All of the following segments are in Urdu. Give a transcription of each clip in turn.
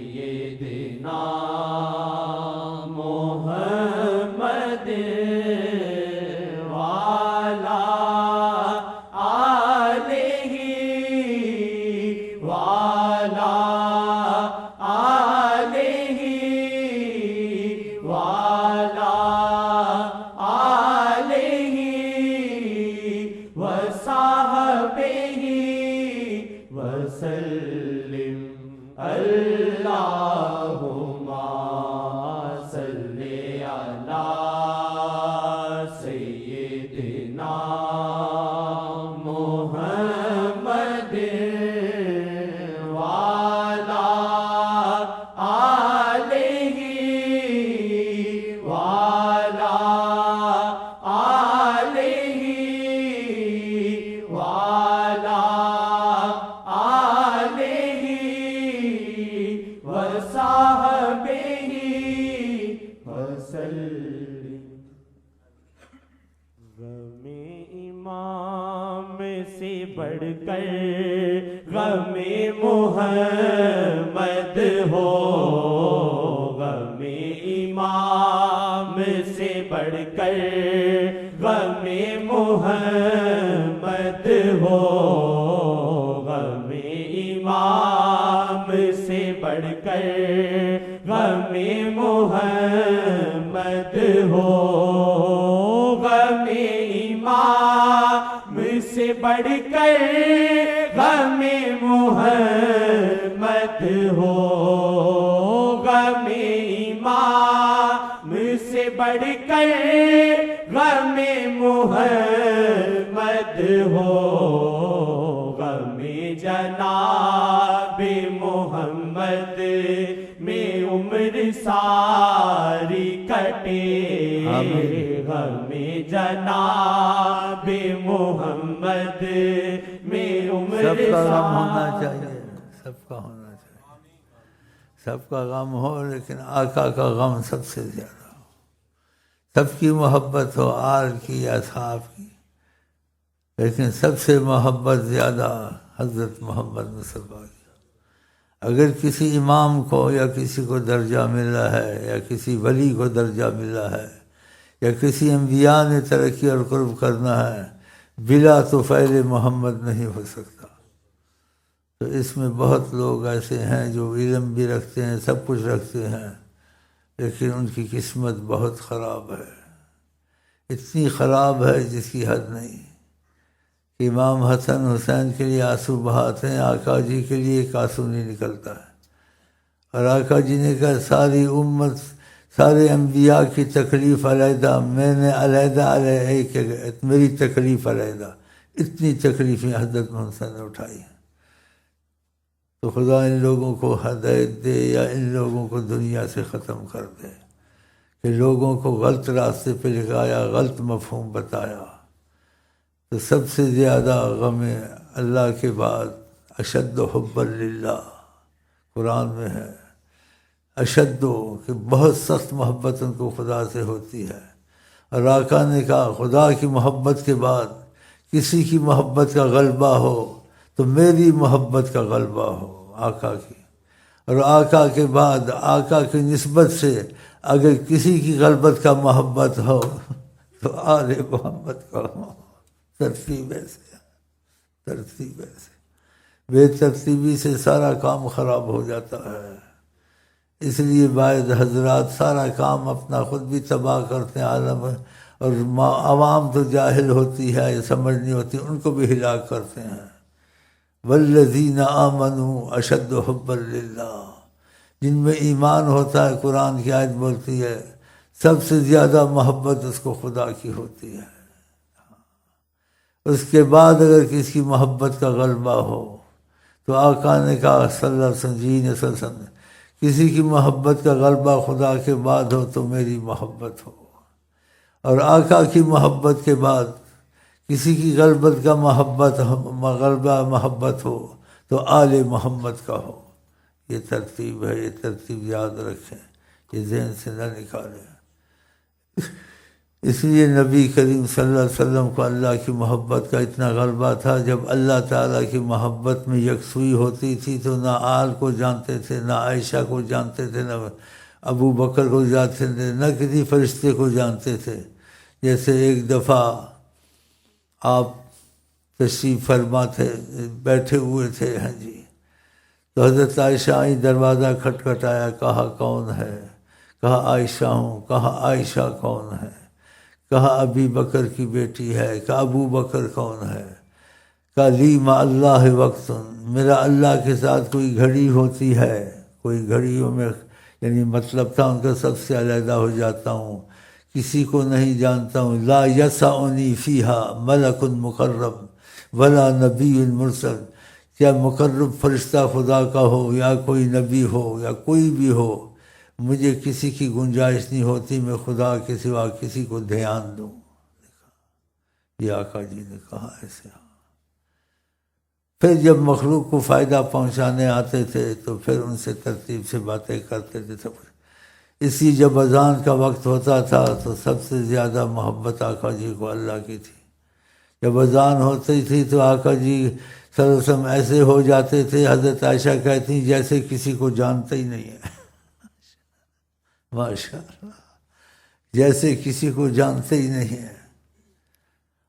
سیدنا محمد والا آلہ والا آلہ والا آلہ وصحبہ وسلم اللہم صلی علی سیدنا محمد والا آلہ والا آلہ والا آلہ وصحبہ وسلم۔ غم امام سے بڑھ کر غم محمد ہو، غم امام سے بڑھ کر غم محمد ہو، غم امام سے بڑھ کر غم محمد ہو، غم امام سے بڑھ کر غم محمد ہو، غم امام سے بڑھ کر غم محمد ہو، غم جناب محمد میں عمر ساری کٹے، غم جناب محمد میں عمر سب کا غم ہونا ساری چاہیے، سب کا ہونا چاہیے، سب کا غم ہو، لیکن آقا کا غم سب سے زیادہ ہو، سب کی محبت ہو، آل کی یا اصحاب کی، لیکن سب سے محبت زیادہ حضرت محمد مصطفیٰ کی۔ اگر کسی امام کو یا کسی کو درجہ ملا ہے، یا کسی ولی کو درجہ ملا ہے، یا کسی انبیاء نے ترقی اور قرب کرنا ہے، بلا طفیل محمد نہیں ہو سکتا۔ تو اس میں بہت لوگ ایسے ہیں جو علم بھی رکھتے ہیں، سب کچھ رکھتے ہیں، لیکن ان کی قسمت بہت خراب ہے، اتنی خراب ہے جس کی حد نہیں۔ امام حسن حسین کے لیے آنسو بہاتے ہیں، آقا جی کے لیے ایک آنسو نہیں نکلتا ہے، اور آقا جی نے کہا ساری امت، سارے انبیاء کی تکلیف علیحدہ، میں نے علیحدہ ایک میری تکلیف علیحدہ، اتنی تکلیفیں حضرت محمد صلی اللہ علیہ وسلم نے اٹھائی ہیں۔ تو خدا ان لوگوں کو ہدایت دے، یا ان لوگوں کو دنیا سے ختم کر دے کہ لوگوں کو غلط راستے پہ لگایا، غلط مفہوم بتایا۔ تو سب سے زیادہ غم اللہ کے بعد اشد حب للہ، قرآن میں ہے اشد، کہ بہت سخت محبت ان کو خدا سے ہوتی ہے۔ اور آقا نے کہا خدا کی محبت کے بعد کسی کی محبت کا غلبہ ہو تو میری محبت کا غلبہ ہو، آقا کی، اور آقا کے بعد آقا کی نسبت سے اگر کسی کی غلبت کا محبت ہو تو آل محمد کا ہو۔ ترتیب ایسے، ترتیب ایسے، بے ترتیبی سے سارا کام خراب ہو جاتا ہے۔ اس لیے بعض حضرات سارا کام اپنا خود بھی تباہ کرتے ہیں عالم میں، اور عوام تو جاہل ہوتی ہے، یہ سمجھ نہیں ہوتی، ان کو بھی ہلاک کرتے ہیں۔ والذین آمنوا اشد حبا للہ، جن میں ایمان ہوتا ہے، قرآن کی آیت بولتی ہے سب سے زیادہ محبت اس کو خدا کی ہوتی ہے۔ اس کے بعد اگر کسی کی محبت کا غلبہ ہو تو آقا نے کہا صلی اللہ علیہ وسلم، جی نے صلی اللہ علیہ وسلم، کسی کی محبت کا غلبہ خدا کے بعد ہو تو میری محبت ہو، اور آقا کی محبت کے بعد کسی کی غلبت کا غلبہ محبت ہو تو آل محمد کا ہو۔ یہ ترتیب ہے، یہ ترتیب یاد رکھیں، یہ ذہن سے نہ نکالیں۔ اس لیے نبی کریم صلی اللہ علیہ وسلم کو اللہ کی محبت کا اتنا غلبہ تھا. جب اللہ تعالیٰ کی محبت میں یکسوئی ہوتی تھی تو نہ آل کو جانتے تھے، نہ عائشہ کو جانتے تھے، نہ ابو بکر کو جانتے تھے، نہ کسی فرشتے کو جانتے تھے. جیسے ایک دفعہ آپ تشریف فرما تھے، بیٹھے ہوئے تھے، ہاں جی، تو حضرت عائشہ آئی، دروازہ کھٹکھٹایا، کہا کون ہے؟ کہا عائشہ ہوں. کہا عائشہ کون ہے؟ کہا ابی بکر کی بیٹی ہے. کہا ابو بکر کون ہے؟ کہا لی ما اللہ وقت، میرا اللہ کے ساتھ کوئی گھڑی ہوتی ہے، کوئی گھڑیوں میں، یعنی مطلب تھا ان کا سب سے علیحدہ ہو جاتا ہوں، کسی کو نہیں جانتا ہوں. لا یسعنی فیہا ملک مقرب ولا نبی مرسل، کیا مقرب فرشتہ خدا کا ہو یا کوئی نبی ہو یا کوئی بھی ہو، مجھے کسی کی گنجائش نہیں ہوتی میں خدا کے سوا کسی کو دھیان دوں. یہ آقا جی نے کہا ایسے. پھر جب مخلوق کو فائدہ پہنچانے آتے تھے تو پھر ان سے ترتیب سے باتیں کرتے تھے. اسی جب اذان کا وقت ہوتا تھا تو سب سے زیادہ محبت آقا جی کو اللہ کی تھی. جب اذان ہوتی تھی تو آقا جی صلی اللہ علیہ وسلم ایسے ہو جاتے تھے، حضرت عائشہ کہتی جیسے کسی کو جانتے ہی نہیں ہے. ماشاء اللہ، جیسے کسی کو جانتے ہی نہیں ہیں.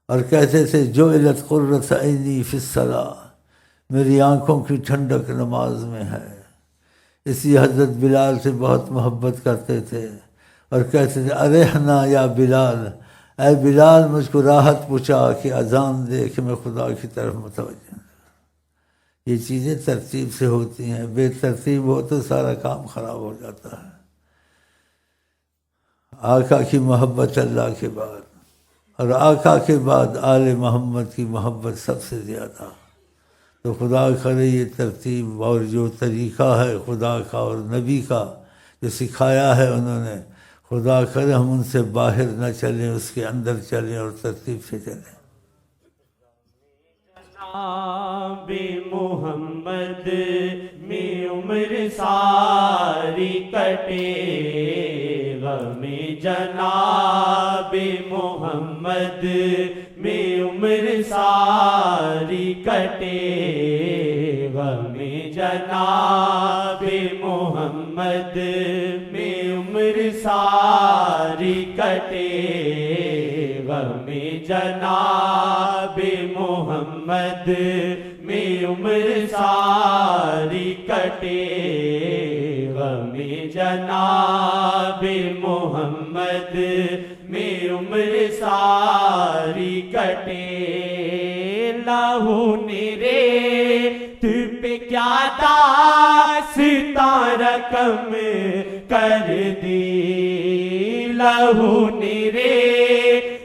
اور کہتے تھے جعلت قرۃ عینی فی الصلاۃ، میری آنکھوں کی ٹھنڈک نماز میں ہے. اسی حضرت بلال سے بہت محبت کرتے تھے اور کہتے تھے ارحنا یا بلال، اے بلال مجھ کو راحت پہنچا کہ اذان دے کہ میں خدا کی طرف متوجہ ہوں. یہ چیزیں ترتیب سے ہوتی ہیں، بے ترتیب ہو تو سارا کام خراب ہو جاتا ہے. آقا کی محبت اللہ کے بعد، اور آقا کے بعد آل محمد کی محبت سب سے زیادہ. تو خدا کرے یہ ترتیب اور جو طریقہ ہے خدا کا اور نبی کا جو سکھایا ہے انہوں نے، خدا کرے ہم ان سے باہر نہ چلیں، اس کے اندر چلیں اور ترتیب سے چلیں. جناب محمد میں عمر ساری کٹے، غم جناب محمد میں عمر ساری کٹے، غم جناب محمد میں عمر ساری کٹے، غم جناب محمد میں عمر ساری کٹے، غم جناب محمد میں عمر ساری کٹے. لہو نرے تو پہ کیا داستاں رقم کر دی، لہو نرے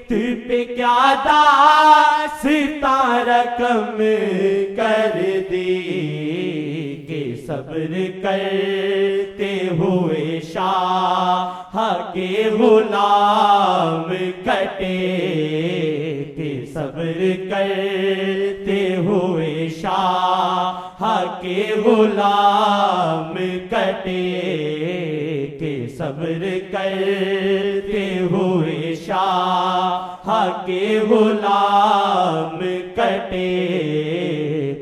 تو پہ کیا داستاں رقم کر دی، کہ صبر کرتے ہوئے شاہ کے غلام کٹے، کہ صبر کرتے ہوئے شاہ کے غلام کٹے، کہ صبر کرتے ہوئے شاہ کے غلام کٹے،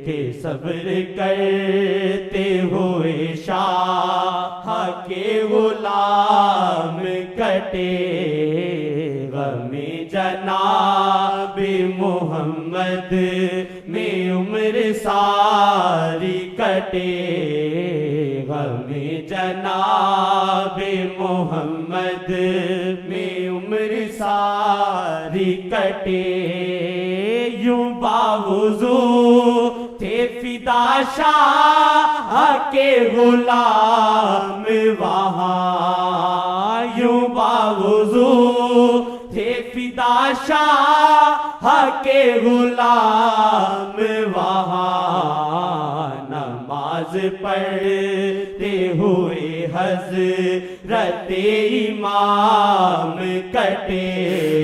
کہ صبر کرتے ہوئے شاہ کے غلام کٹے، غم جناب محمد میں عمر ساری کٹے، غم جناب محمد میں عمر ساری کٹے. یوں باوضو تھے فدا شاہ کے غلام وہاں، یوں باوضو تھے فدا شاہ کے غلام وہاں، نماز پڑھتے ہوئے حضرت امام کٹے،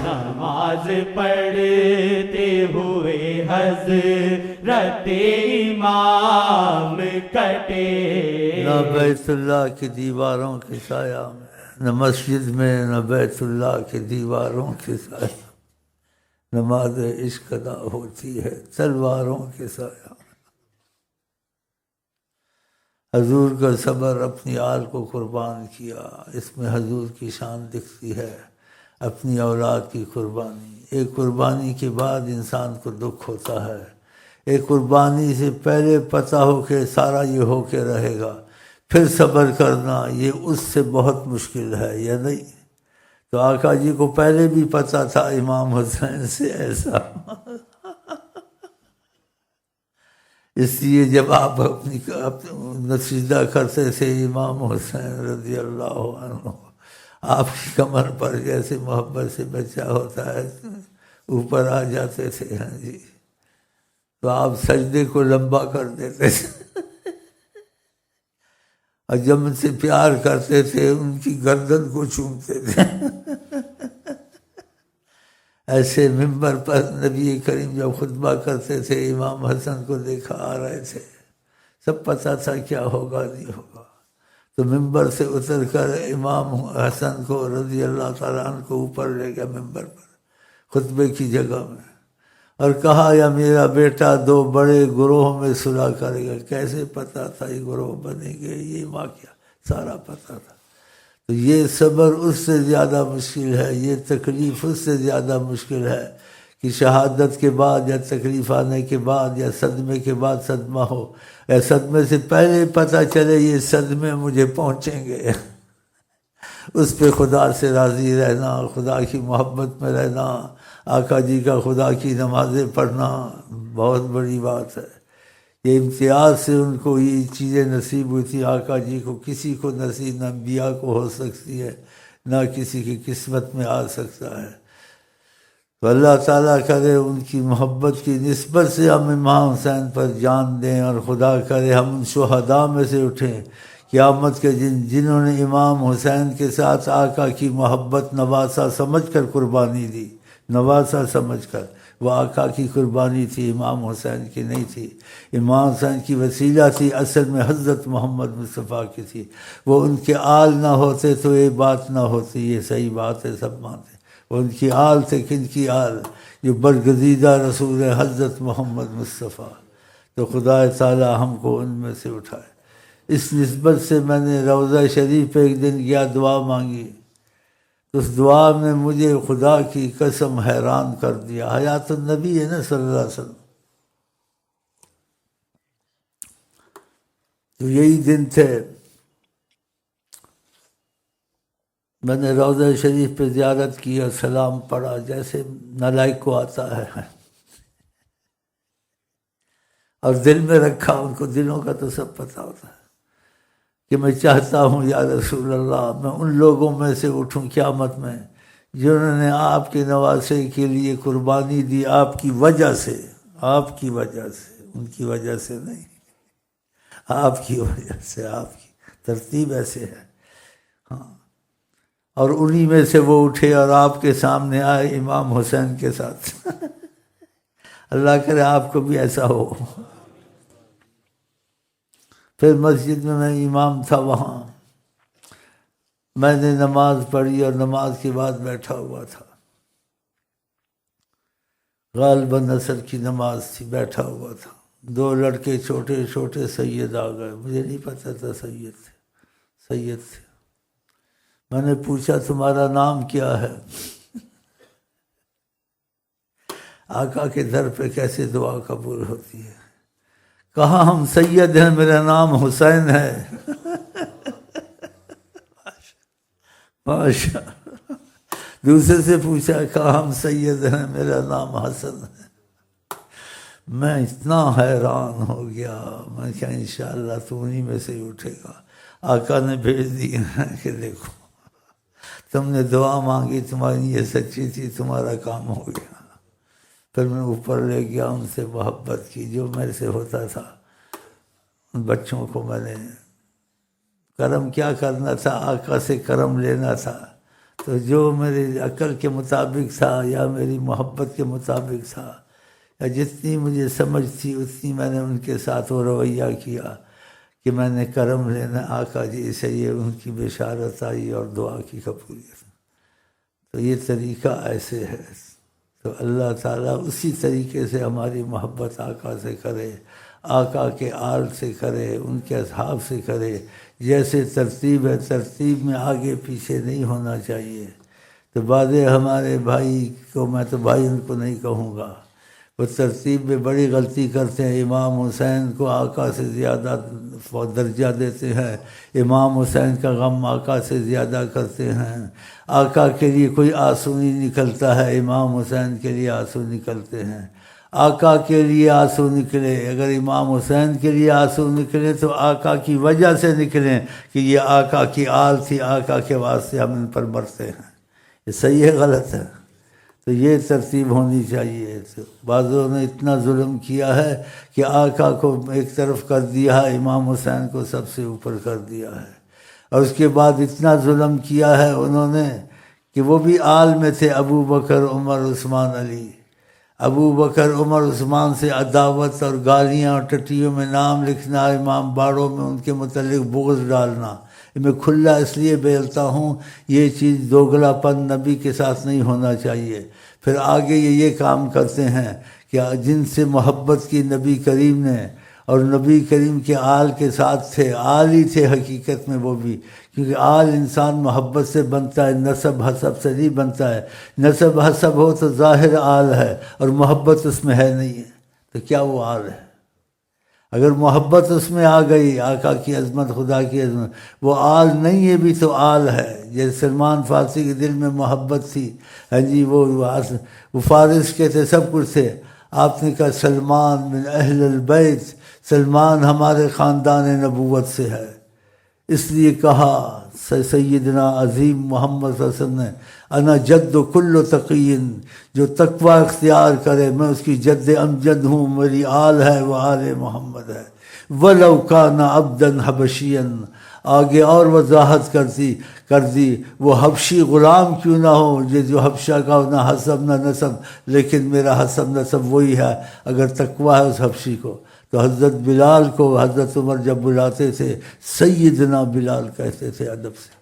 نماز پڑھتے ہوئے حضرت امام کٹے. نہ بیت اللہ کی دیواروں کے سایہ میں، نہ مسجد میں نہ بیت اللہ کے دیواروں کے سائے نماز عشق ادا ہوتی ہے تلواروں کے سایہ۔ حضور کا صبر اپنی آل کو قربان کیا، اس میں حضور کی شان دکھتی ہے، اپنی اولاد کی قربانی۔ ایک قربانی کے بعد انسان کو دکھ ہوتا ہے، ایک قربانی سے پہلے پتہ ہو کہ سارا یہ ہو کے رہے گا، پھر صبر کرنا یہ اس سے بہت مشکل ہے، یا نہیں؟ تو آقا جی کو پہلے بھی پتہ تھا امام حسین سے ایسا، اس لیے جب آپ اپنی نشیدہ کرتے تھے امام حسین رضی اللہ عنہ، آپ کی کمر پر جیسے محبت سے بچہ ہوتا ہے اوپر آ جاتے تھے، ہاں جی، تو آپ سجدے کو لمبا کر دیتے تھے، اور جب ان سے پیار کرتے تھے ان کی گردن کو چومتے تھے۔ ایسے ممبر پر نبی کریم جب خطبہ کرتے تھے، امام حسن کو دیکھا آ رہے تھے، سب پتہ تھا کیا ہوگا نہیں ہوگا، تو ممبر سے اتر کر امام حسن کو رضی اللہ تعالیٰ عنہ کو اوپر لے گیا ممبر پر خطبے کی جگہ میں، اور کہا یا میرا بیٹا دو بڑے گروہ میں صلح کرے گا۔ کیسے پتہ تھا یہ گروہ بنے گے، یہ واقعہ سارا پتہ تھا۔ تو یہ صبر اس سے زیادہ مشکل ہے، یہ تکلیف اس سے زیادہ مشکل ہے کہ شہادت کے بعد یا تکلیف آنے کے بعد یا صدمے کے بعد صدمہ ہو، یا صدمے سے پہلے پتہ چلے یہ صدمے مجھے پہنچیں گے، اس پہ خدا سے راضی رہنا، خدا کی محبت میں رہنا، آقا جی کا خدا کی نمازیں پڑھنا بہت بڑی بات ہے۔ یہ امتیاز سے ان کو یہ چیزیں نصیب ہوئی تھی، آقا جی کو کسی کو نصیب نہ انبیاء کو ہو سکتی ہے، نہ کسی کی قسمت میں آ سکتا ہے۔ تو اللہ تعالیٰ کرے ان کی محبت کی نسبت سے ہم امام حسین پر جان دیں، اور خدا کرے ہم ان شہداء میں سے اٹھیں قیامت کے دن جنہوں نے امام حسین کے ساتھ آقا کی محبت نواسا سمجھ کر قربانی دی، نواسا سمجھ کر۔ وہ آقا کی قربانی تھی، امام حسین کی نہیں تھی، امام حسین کی وسیلہ تھی، اصل میں حضرت محمد مصطفیٰ کی تھی۔ وہ ان کے آل نہ ہوتے تو یہ بات نہ ہوتی، یہ صحیح بات ہے، سب مانتے۔ وہ ان کی آل تھے، کن کی آل؟ جو برگزیدہ رسول حضرت محمد مصطفیٰ۔ تو خدا تعالی ہم کو ان میں سے اٹھائے۔ اس نسبت سے میں نے روضہ شریف پہ ایک دن گیا، دعا مانگی، تو اس دعا میں مجھے خدا کی قسم حیران کر دیا۔ حیات النبی ہے نا صلی اللہ علیہ وسلم، تو یہی دن تھے میں نے روضہ شریف پہ زیارت کی اور سلام پڑھا جیسے نالائق کو آتا ہے، اور دل میں رکھا، ان کو دلوں کا تو سب پتہ ہوتا ہے کہ میں چاہتا ہوں یا رسول اللہ میں ان لوگوں میں سے اٹھوں قیامت میں جنہوں نے آپ کے نواسے کے لیے قربانی دی، آپ کی وجہ سے، آپ کی وجہ سے، ان کی وجہ سے نہیں، آپ کی وجہ سے۔ آپ کی ترتیب ایسے ہے، ہاں۔ اور انہی میں سے وہ اٹھے اور آپ کے سامنے آئے امام حسین کے ساتھ۔ اللہ کرے آپ کو بھی ایسا ہو۔ پھر مسجد میں امام تھا، وہاں میں نے نماز پڑھی اور نماز کے بعد بیٹھا ہوا تھا، غالباً عصر کی نماز تھی، بیٹھا ہوا تھا۔ دو لڑکے چھوٹے چھوٹے سید آ گئے، مجھے نہیں پتہ تھا سید تھے۔ میں نے پوچھا تمہارا نام کیا ہے؟ آقا کے در پہ کیسے دعا قبول ہوتی ہے۔ کہا ہم سید ہیں، میرا نام حسین ہے۔ ماشاء۔ دوسرے سے پوچھا، کہا ہم سید ہیں، میرا نام حسن ہے۔ میں اتنا حیران ہو گیا، میں کہا انشاءاللہ تو انہی میں سے اٹھے گا۔ آقا نے بھیج دی کہ دیکھو تم نے دعا مانگی، تمہاری یہ سچی تھی، تمہارا کام ہو گیا۔ پھر میں اوپر لے گیا، ان سے محبت کی، جو میرے سے ہوتا تھا۔ ان بچوں کو میں نے کرم کیا کرنا تھا، آقا سے کرم لینا تھا، تو جو میری عقل کے مطابق تھا یا میری محبت کے مطابق تھا یا جتنی مجھے سمجھ تھی اتنی میں نے ان کے ساتھ وہ رویہ کیا کہ میں نے کرم لینا آقا جی سے، یہ ان کی بشارت آئی اور دعا کی قبولیت۔ تو یہ طریقہ ایسے ہے۔ تو اللہ تعالیٰ اسی طریقے سے ہماری محبت آقا سے کرے، آقا کے آل سے کرے، ان کے اصحاب سے کرے۔ جیسے ترتیب ہے، ترتیب میں آگے پیچھے نہیں ہونا چاہیے۔ تو بعض ہمارے بھائی کو، میں تو بھائی ان کو نہیں کہوں گا، وہ ترتیب میں بڑی غلطی کرتے ہیں۔ امام حسین کو آقا سے زیادہ درجہ دیتے ہیں، امام حسین کا غم آقا سے زیادہ کرتے ہیں۔ آقا کے لیے کوئی آنسو نہیں نکلتا ہے، امام حسین کے لیے آنسو نکلتے ہیں۔ آقا کے لیے آنسو نکلے، اگر امام حسین کے لیے آنسو نکلے تو آقا کی وجہ سے نکلیں کہ یہ آقا کی آل تھی، آقا کے واسطے ہم ان پر مرتے ہیں۔ یہ صحیح ہے غلط ہے؟ تو یہ ترتیب ہونی چاہیے۔ تو بعضوں نے اتنا ظلم کیا ہے کہ آقا کو ایک طرف کر دیا ہے، امام حسین کو سب سے اوپر کر دیا ہے۔ اور اس کے بعد اتنا ظلم کیا ہے انہوں نے کہ وہ بھی آل میں تھے، ابو بکر، عمر، عثمان، علی۔ ابو بکر، عمر، عثمان سے عداوت اور گالیاں اور ٹٹیوں میں نام لکھنا، امام باڑوں میں ان کے متعلق بغض ڈالنا۔ میں کھلا اس لیے بیلتا ہوں، یہ چیز دوگلا پن نبی کے ساتھ نہیں ہونا چاہیے۔ پھر آگے یہ کام کرتے ہیں کہ جن سے محبت کی نبی کریم نے، اور نبی کریم کے آل کے ساتھ تھے، آل ہی تھے حقیقت میں وہ بھی، کیونکہ آل انسان محبت سے بنتا ہے، نسب حسب سے نہیں بنتا ہے۔ نسب حسب ہو تو ظاہر آل ہے، اور محبت اس میں ہے نہیں ہے تو کیا وہ آل ہے؟ اگر محبت اس میں آ گئی، آقا کی عظمت، خدا کی عظمت، وہ آل نہیں ہے بھی تو آل ہے۔ جیسے سلمان فارسی کے دل میں محبت تھی، ہاں جی، وہ فارس کے تھے، سب کچھ تھے۔ آپ نے کہا سلمان من اہل البیت، سلمان ہمارے خاندان نبوت سے ہے، اس لیے کہا سیدنا عظیم محمد صلی اللہ علیہ وسلم نے، انا جد کل تقی، جو تقوی اختیار کرے میں اس کی جد امجد ہوں، میری آل ہے وہ آل محمد ہے۔ وَلَوْ كَانَ عَبْدًا حَبَشِيًّا، آگے اور وضاحت کر دی، وہ حبشی غلام کیوں نہ ہو، جو حبشہ کا نہ حسب نہ نسب، لیکن میرا حسب نسب وہی ہے، اگر تقوی ہے اس حبشی کو۔ تو حضرت بلال کو حضرت عمر جب بلاتے تھے، سیدنا بلال کہتے تھے ادب سے۔